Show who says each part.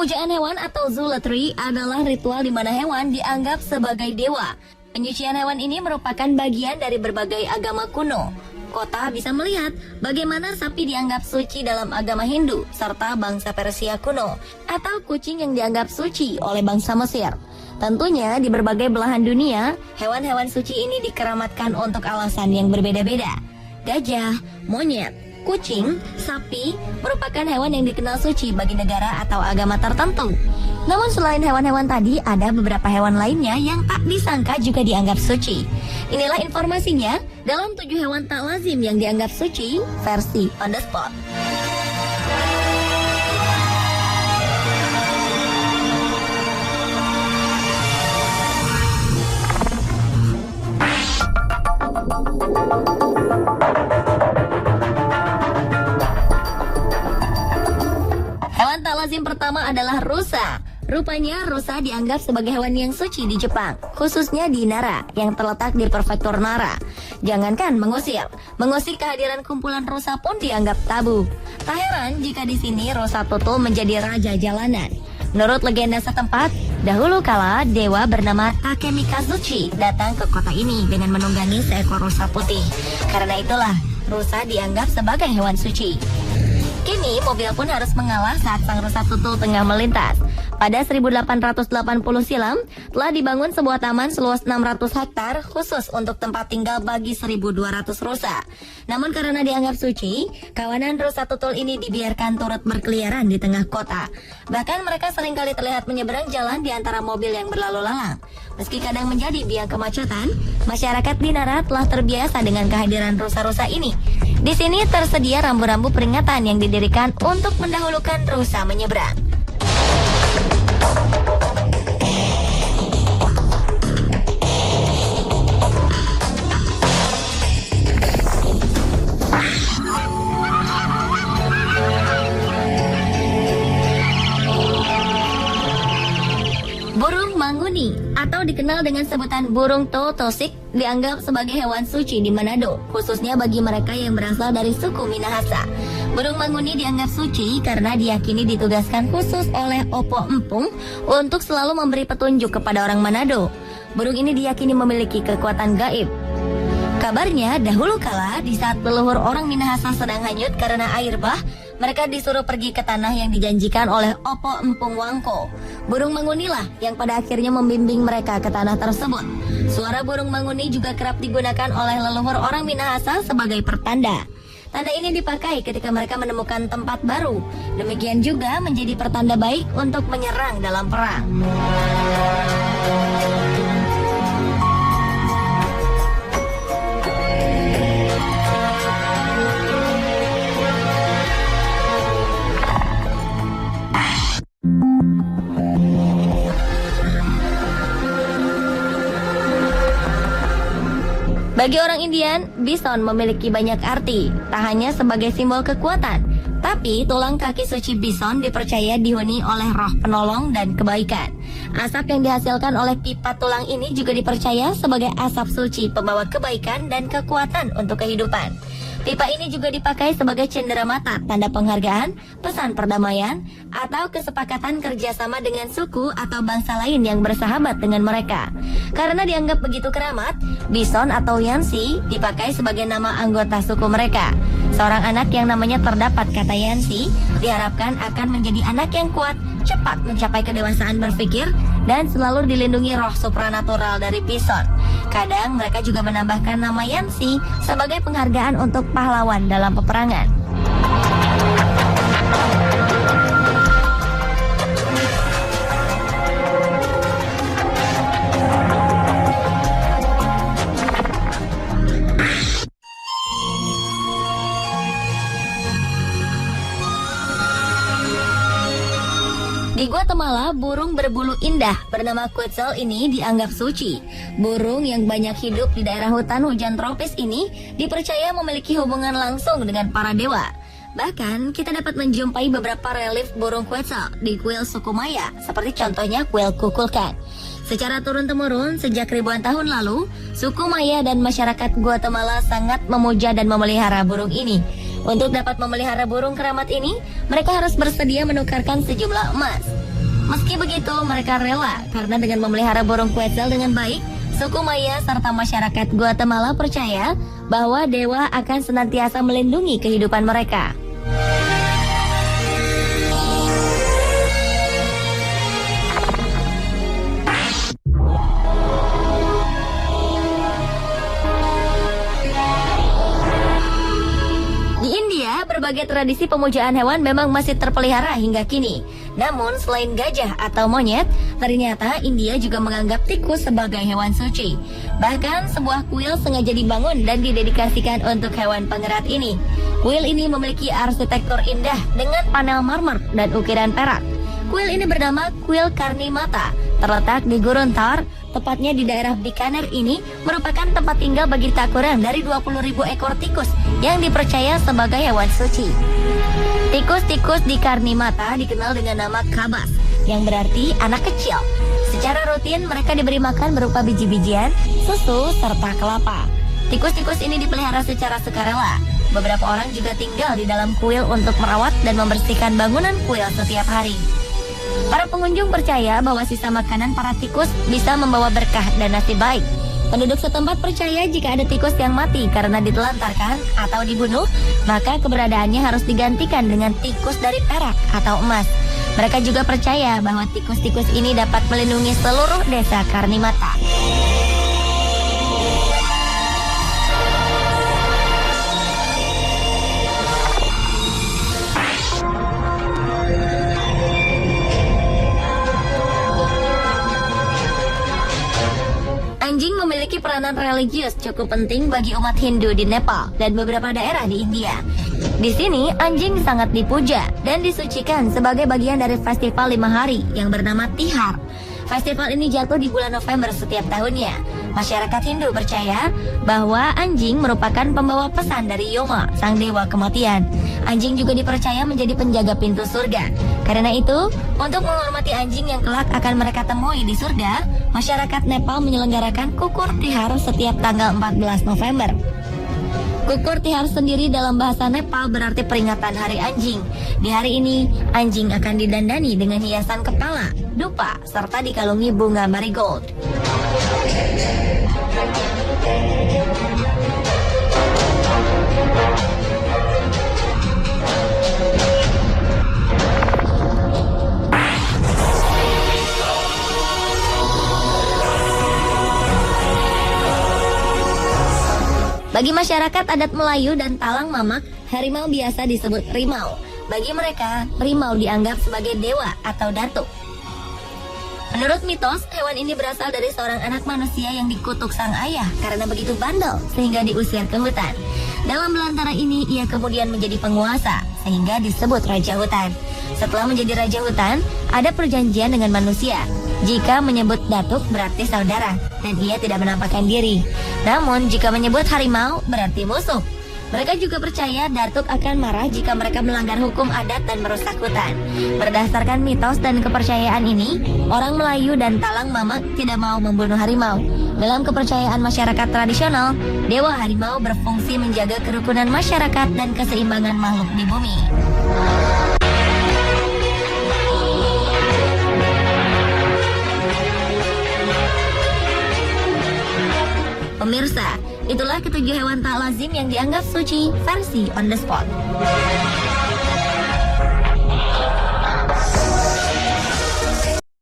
Speaker 1: Pemujaan hewan atau zulatry adalah ritual di mana hewan dianggap sebagai dewa. Penyucian hewan ini merupakan bagian dari berbagai agama kuno. Kota bisa melihat bagaimana sapi dianggap suci dalam agama Hindu, serta bangsa Persia kuno, atau kucing yang dianggap suci oleh bangsa Mesir. Tentunya di berbagai belahan dunia, hewan-hewan suci ini dikeramatkan untuk alasan yang berbeda-beda. Gajah, monyet, kucing, sapi merupakan hewan yang dikenal suci bagi negara atau agama tertentu. Namun selain hewan-hewan tadi, ada beberapa hewan lainnya yang tak disangka juga dianggap suci. Inilah informasinya dalam 7 hewan tak lazim yang dianggap suci versi On The Spot. Hewan tak lazim pertama adalah rusa. Rupanya rusa dianggap sebagai hewan yang suci di Jepang, khususnya di Nara yang terletak di prefektur Nara. Jangankan mengusir kehadiran kumpulan rusa pun dianggap tabu. Tak heran jika di sini rusa tutul menjadi raja jalanan. Menurut legenda setempat, dahulu kala dewa bernama Takemikazuchi datang ke kota ini dengan menunggangi seekor rusa putih. Karena itulah rusa dianggap sebagai hewan suci. Kini mobil pun harus mengalah saat sang rusa tutul tengah melintas. Pada 1880 silam, telah dibangun sebuah taman seluas 600 hektar khusus untuk tempat tinggal bagi 1.200 rusa. Namun karena dianggap suci, kawanan rusa tutul ini dibiarkan turut berkeliaran di tengah kota. Bahkan mereka seringkali terlihat menyeberang jalan di antara mobil yang berlalu lalang. Meski kadang menjadi biang kemacetan, masyarakat di Nara telah terbiasa dengan kehadiran rusa-rusa ini. Di sini tersedia rambu-rambu peringatan yang didirikan untuk mendahulukan rusa menyeberang. Burung manguni atau dikenal dengan sebutan burung totosik dianggap sebagai hewan suci di Manado, khususnya bagi mereka yang berasal dari suku Minahasa. Burung manguni dianggap suci karena diyakini ditugaskan khusus oleh Opo Empung untuk selalu memberi petunjuk kepada orang Manado. Burung ini diyakini memiliki kekuatan gaib. Kabarnya dahulu kala di saat leluhur orang Minahasa sedang hanyut karena air bah, mereka disuruh pergi ke tanah yang dijanjikan oleh Opo Empung Wangko. Burung mangunilah yang pada akhirnya membimbing mereka ke tanah tersebut. Suara burung manguni juga kerap digunakan oleh leluhur orang Minahasa sebagai pertanda. Tanda ini dipakai ketika mereka menemukan tempat baru. Demikian juga menjadi pertanda baik untuk menyerang dalam perang. Bagi orang Indian, bison memiliki banyak arti, tak hanya sebagai simbol kekuatan, tapi tulang kaki suci bison dipercaya dihuni oleh roh penolong dan kebaikan. Asap yang dihasilkan oleh pipa tulang ini juga dipercaya sebagai asap suci pembawa kebaikan dan kekuatan untuk kehidupan. Pipa ini juga dipakai sebagai cenderamata, tanda penghargaan, pesan perdamaian, atau kesepakatan kerjasama dengan suku atau bangsa lain yang bersahabat dengan mereka. Karena dianggap begitu keramat, bison atau Yansi dipakai sebagai nama anggota suku mereka. Seorang anak yang namanya terdapat kata Yansi diharapkan akan menjadi anak yang kuat, cepat mencapai kedewasaan berpikir, dan selalu dilindungi roh supranatural dari bison. Kadang mereka juga menambahkan nama Yansi sebagai penghargaan untuk pahlawan dalam peperangan. Di Guatemala, burung berbulu indah bernama Quetzal ini dianggap suci. Burung yang banyak hidup di daerah hutan hujan tropis ini dipercaya memiliki hubungan langsung dengan para dewa. Bahkan, kita dapat menjumpai beberapa relief burung Quetzal di kuil suku Maya, seperti contohnya kuil Kukulkan. Secara turun-temurun, sejak ribuan tahun lalu, suku Maya dan masyarakat Guatemala sangat memuja dan memelihara burung ini. Untuk dapat memelihara burung keramat ini, mereka harus bersedia menukarkan sejumlah emas. Meski begitu, mereka rela karena dengan memelihara burung Quetzal dengan baik, suku Maya serta masyarakat Guatemala percaya bahwa dewa akan senantiasa melindungi kehidupan mereka. Berbagai tradisi pemujaan hewan memang masih terpelihara hingga kini. Namun selain gajah atau monyet, ternyata India juga menganggap tikus sebagai hewan suci. Bahkan sebuah kuil sengaja dibangun dan didedikasikan untuk hewan pengerat ini. Kuil ini memiliki arsitektur indah dengan panel marmer dan ukiran perak. Kuil ini bernama Kuil Karnimata, terletak di Gurun Thar, tepatnya di daerah Bikaner ini merupakan tempat tinggal bagi tak kurang dari 20.000 ekor tikus yang dipercaya sebagai hewan suci. Tikus-tikus di Karnimata dikenal dengan nama Kabas, yang berarti anak kecil. Secara rutin mereka diberi makan berupa biji-bijian, susu, serta kelapa. Tikus-tikus ini dipelihara secara sukarela. Beberapa orang juga tinggal di dalam kuil untuk merawat dan membersihkan bangunan kuil setiap hari. Para pengunjung percaya bahwa sisa makanan para tikus bisa membawa berkah dan nasib baik. Penduduk setempat percaya jika ada tikus yang mati karena ditelantarkan atau dibunuh, maka keberadaannya harus digantikan dengan tikus dari perak atau emas. Mereka juga percaya bahwa tikus-tikus ini dapat melindungi seluruh desa Karnimata. Anjing memiliki peranan religius cukup penting bagi umat Hindu di Nepal dan beberapa daerah di India. Di sini, anjing sangat dipuja dan disucikan sebagai bagian dari festival 5 hari yang bernama Tihar. Festival ini jatuh di bulan November setiap tahunnya. Masyarakat Hindu percaya bahwa anjing merupakan pembawa pesan dari Yoma, sang dewa kematian. Anjing juga dipercaya menjadi penjaga pintu surga. Karena itu, untuk menghormati anjing yang kelak akan mereka temui di surga, masyarakat Nepal menyelenggarakan Kukur Tihar setiap tanggal 14 November. Kukur Tihar sendiri dalam bahasa Nepal berarti peringatan hari anjing. Di hari ini, anjing akan didandani dengan hiasan kepala, dupa, serta dikalungi bunga marigold. Bagi masyarakat adat Melayu dan Talang Mamak, harimau biasa disebut rimau. Bagi mereka, rimau dianggap sebagai dewa atau datuk. Menurut mitos, hewan ini berasal dari seorang anak manusia yang dikutuk sang ayah karena begitu bandel sehingga diusir ke hutan. Dalam belantara ini, ia kemudian menjadi penguasa sehingga disebut Raja Hutan. Setelah menjadi Raja Hutan, ada perjanjian dengan manusia. Jika menyebut datuk berarti saudara dan ia tidak menampakkan diri. Namun jika menyebut harimau berarti musuh. Mereka juga percaya datuk akan marah jika mereka melanggar hukum adat dan merusak hutan. Berdasarkan mitos dan kepercayaan ini, orang Melayu dan Talang Mamak tidak mau membunuh harimau. Dalam kepercayaan masyarakat tradisional, dewa harimau berfungsi menjaga kerukunan masyarakat dan keseimbangan makhluk di bumi. Pemirsa, itulah ketujuh hewan tak lazim yang dianggap suci versi on the spot.